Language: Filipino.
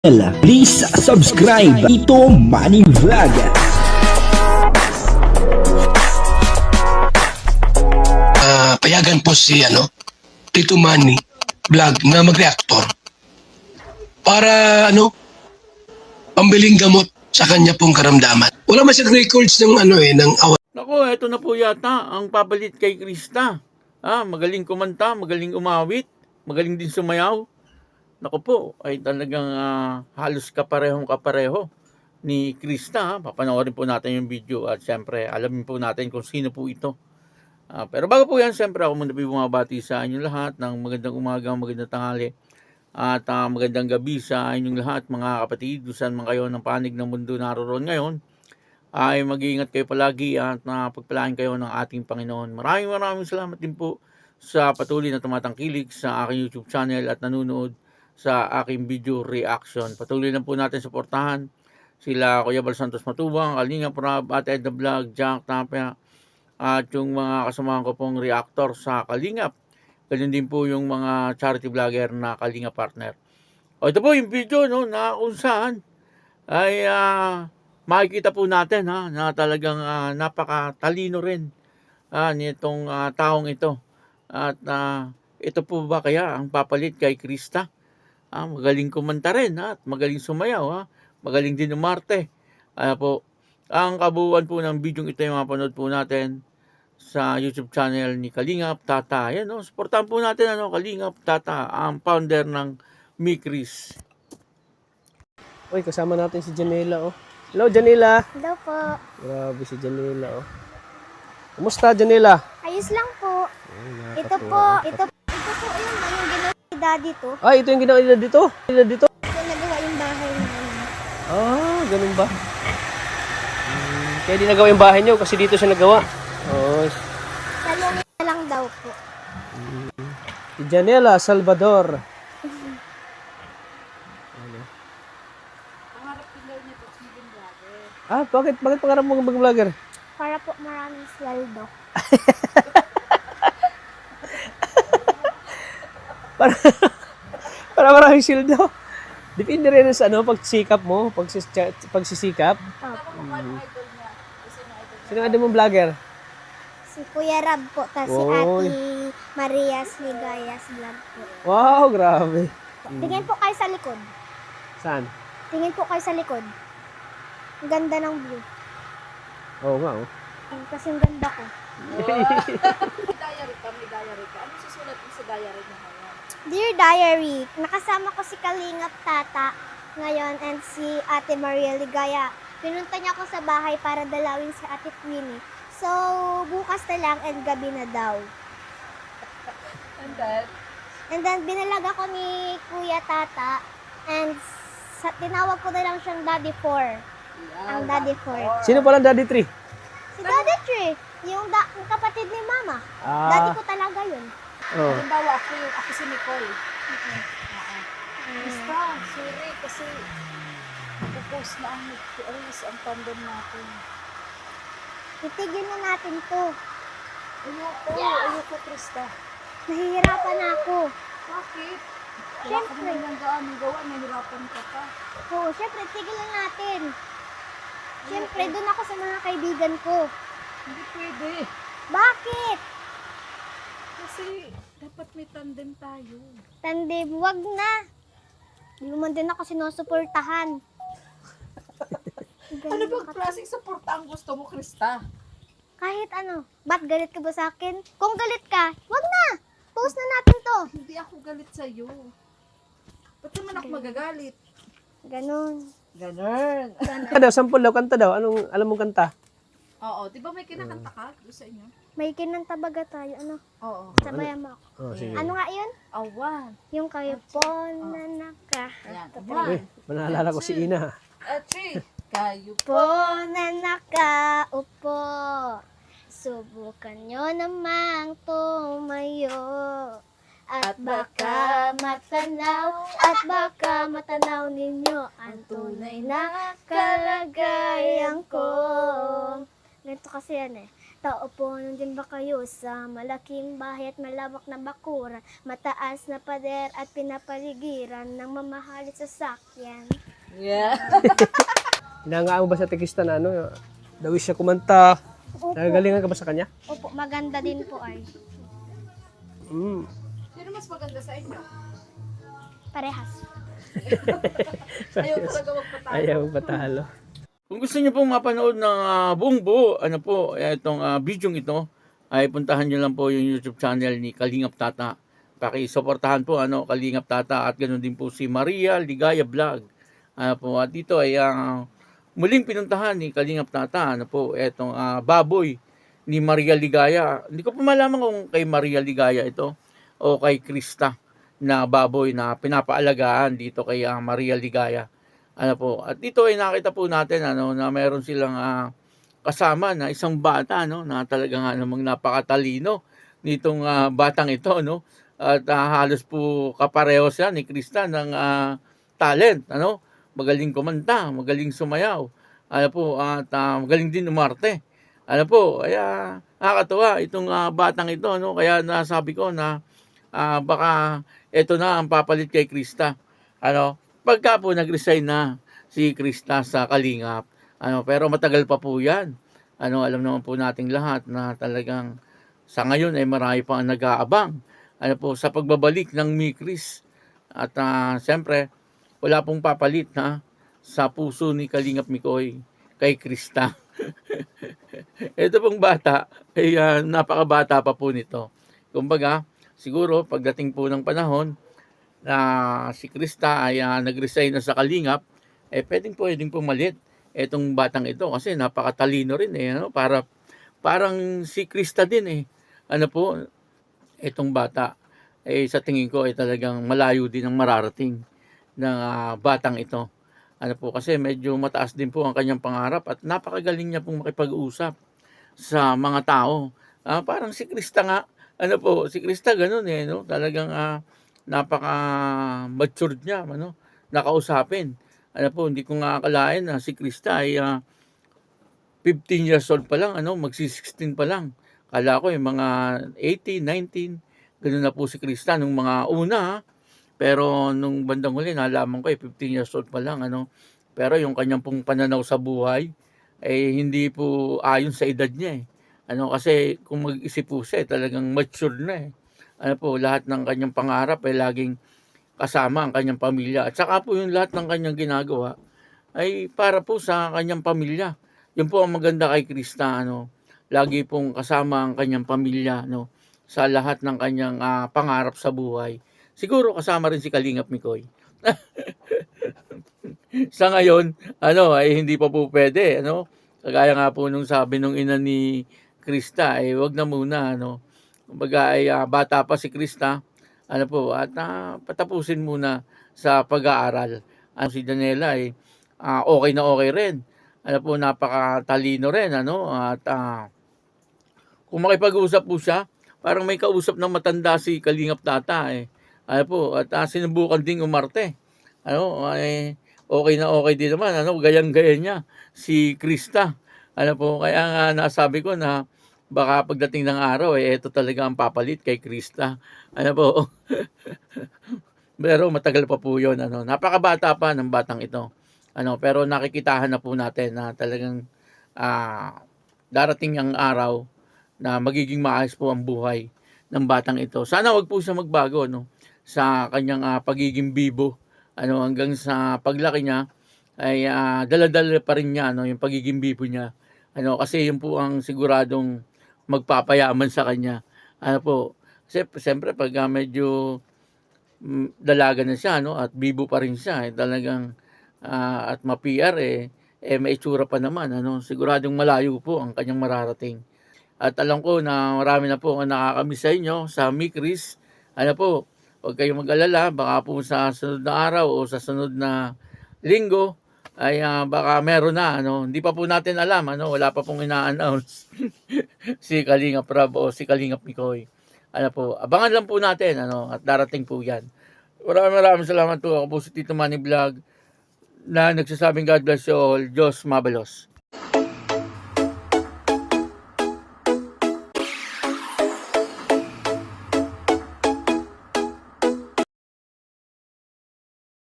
Please subscribe Ito Money Vlog. Payagan po si Tito Manny Vlog na mag-reactor para pambiling gamot sa kanya pong karamdaman. Wala man siyang records ng ng awa. Naku, eto na po yata ang papalit kay Krista. Magaling kumanta, magaling umawit, magaling din sumayaw. Naku po, ay talagang halos kapareho ni Krista. Papanoorin po natin yung video at syempre alamin po natin kung sino po ito. Pero bago po yan, syempre ako muna po bumabati sa inyong lahat ng magandang umaga, magandang tanghali at magandang gabi sa inyong lahat mga kapatid. Saan man kayo ng panig ng mundo naroon ngayon, ay mag-iingat kayo palagi at pagpalain kayo ng ating Panginoon. Maraming salamat din po sa patuloy na tumatangkilik sa aking YouTube channel at nanonood sa aking video reaction. Patuloy lang po natin suportahan sila Kuya Bal Santos Matubang, Kalinga Prab, at Ed the Vlog, Jack Tapia, at yung mga kasamahan ko pong reactor sa Kalingap. Ganyan din po yung mga charity vlogger na Kalinga partner. Ito po yung video na kung saan ay makikita po natin na talagang napakatalino rin nitong taong ito. At ito po ba kaya ang papalit kay Krista? Magaling kumanta rin at magaling sumayaw, magaling din umarte. Po, ang kabuuan po ng video ito yung mapanood po natin sa YouTube channel ni Kalingap Tata. Ayan, supportahan po natin Kalingap Tata, ang founder ng Mikris. Uy, kasama natin si Janela, oh. Hello, Janela. Hello po. Grabe si Janela, oh. Kumusta, Janela? Ayos lang po. Ito po yung ginawa ni Daddy to. Ito yung ginawa nila dito? Ito nagawa yung bahay namin. Ganun ba? Kaya di nagawa yung bahay niyo kasi dito siya nagawa. Salong na lang daw po. Si Janela Salvador. Bakit pangarap mo mag vlogger? Para po maraming sweldo. Para maraming sildo. Depende rin sa pagsisikap mo, pagsisikap. Sino nga mong vlogger? Si Kuya Rab po, tapos si Ate Marias Ligayas vlog po. Wow, grabe. Tingin po kayo sa likod. Saan? Tingin po kayo sa likod. Ang ganda ng view. Oo nga, oh. Kasi ang ganda ko. Diary ka. Ano susulat mo sa diary mo ngayon? Dear Diary, nakasama ko si Kalingap Tata ngayon and si Ate Maria Ligaya. Pinunta niya ako sa bahay para dalawin si Ate Queenie. So, bukas na lang and gabi na daw. And then, binalag ako ni Kuya Tata and tinawag ko na lang siyang Daddy 4. Ang Daddy 4. Sino palang Daddy 3? Si Daddy 3, yung kapatid ni Mama. Daddy ko talaga yun. Halimbawa, ako si Nicole. Basta, sorry, kasi napupos na ang ang tandem natin. Itigil na natin to. Ayoko, Krista. Nahihirapan na ako. Bakit? Wala ka Siyempre. naman ng gaano gawa, nahirapan ka pa. Oo, syempre, tigil na natin. Syempre, doon ako sa mga kaibigan ko. Hindi pwede. Bakit? Kasi, dapat may tandem tayo. Tandem, wag na. Hindi mo man din ako sinusuportahan. Ano bang klaseng suporta ang gusto mo, Krista? Kahit ano, ba't galit ka ba sa akin? Kung galit ka, wag na. Post na natin to. Hindi ako galit sa'yo. Ba't naman ako magagalit? Ganon. Ganon. Kanta daw, sample daw, kanta daw. Anong alam mong kanta? Oo, di ba may kinakanta ka doon sa inyo? May kinantabaga tayo. Ano? Oo. Sabayan mo ako. Sige. Ano nga yun? Awan. Yung kayo po na naka. Ayan. Uy, manaalala ko si Ina. Three. Kayo Po na nakaupo. Subukan nyo namang tumayo. At baka matanaw ninyo ang tunay na kalagayan ko. Ganito kasi yan eh. Tao po, nandyan ba kayo sa malaking bahay at malawak na bakuran, mataas na pader at pinapaligiran ng mamahalit sasakyan? Yeah. Hinangaan mo ba sa tekista na ano, daw siya kumanta? Opo, Nagagalingan ka ba sa kanya? opo, maganda din po ay. Mm. Sino mas maganda sa inyo? Parehas. Ayaw talaga magpatalo. Ayaw patalo. Kung gusto niyo pong mapanood ng buong buo, ano po, itong video ito, ay puntahan niyo lang po yung YouTube channel ni Kalingap Tata. Paki-suportahan po Kalingap Tata at ganoon din po si Maria Ligaya Vlog. Po, at dito ay muling pinuntahan ni Kalingap Tata, itong baboy ni Maria Ligaya. Hindi ko po malaman kung kay Maria Ligaya ito o kay Krista na baboy na pinapaalagaan dito kay Maria Ligaya. At dito ay nakita po natin na meron silang kasama na isang bata na talagang namang napakatalino nitong batang ito at halos po kapareho siya ni Krista ng talent magaling kumanta, magaling sumayaw at magaling din umarte. Kaya nakakatuwa itong batang ito kaya nasabi ko na baka ito na ang papalit kay Krista pagka po nag-resign na si Krista sa Kalingap. Pero matagal pa po yan. Alam naman po nating lahat na talagang sa ngayon ay marami pa ang nag-aabang sa pagbabalik ng Mikris. At siyempre, wala pong papalit sa puso ni Kalingap Mikoy kay Krista. Ito pong bata, ay napakabata pa po nito. Kumbaga, siguro pagdating po ng panahon, na si Krista ay nag-resign na sa Kalingap, pwedeng pumalit itong batang ito kasi napakatalino rin parang si Krista din itong bata sa tingin ko ay talagang malayo din ang mararating ng batang ito. Kasi medyo mataas din po ang kanyang pangarap at napakagaling niya pong makipag-usap sa mga tao. Parang si Krista nga, si Krista ganun talagang napaka-matured niya, nakausapin. Hindi ko nga akalain na si Krista ay 15 years old pa lang, magsi-16 pa lang. Kala ko mga 18, 19, ganoon na po si Krista nung mga una. Pero nung bandang huli, nalaman ko 15 years old pa lang, Pero yung kanyang pong pananaw sa buhay, hindi po ayon sa edad niya Kasi kung mag-isip po siya, talagang mature na lahat ng kanyang pangarap ay laging kasama ang kanyang pamilya. At saka po yung lahat ng kanyang ginagawa ay para po sa kanyang pamilya. Yun po ang maganda kay Krista, lagi pong kasama ang kanyang pamilya, sa lahat ng kanyang pangarap sa buhay. Siguro kasama rin si Kalingap Mikoy. Sa ngayon, ay hindi pa po pwede, Kagaya nga po nung sabi nung ina ni Krista, wag na muna, Kumbaga ay bata pa si Krista, at patapusin muna sa pag-aaral. Si Daniela ay okay na okay rin. Napakatalino rin, at kung makipag-usap po siya, parang may kausap ng matanda si Kalingap Tata, at sinubukan ding umarte. Okay na okay din naman, gayang-gaya niya si Krista. Kaya nga nasabi ko na baka pagdating ng araw, ito talaga ang papalit kay Krista. Pero matagal pa po yun. Napakabata pa ng batang ito. Pero nakikitahan na po natin na talagang darating ang araw na magiging maayos po ang buhay ng batang ito. Sana wag po siya magbago sa kanyang pagiging bibo. Hanggang sa paglaki niya ay dala-dala pa rin niya yung pagiging bibo niya. Kasi yun po ang siguradong magpapayaman sa kanya. Kasi siyempre pag medyo dalaga na siya at bibo pa rin siya talagang at ma-PR may itsura pa naman siguradong malayo po ang kanyang mararating. At alam ko na marami na po ang nakakamiss sa inyo sa Mikris. Huwag kayong mag-alala, baka po sa sunod na araw o sa sunod na linggo ay baka meron na hindi pa po natin alam wala pa pong ina-announce si Kalingap Rab o si Kalingap Mikoy. Abangan lang po natin at darating po yan. Maraming salamat po. Ako po si Tito Manny Vlog na nagsasabing God bless you all. Diyos mabalos.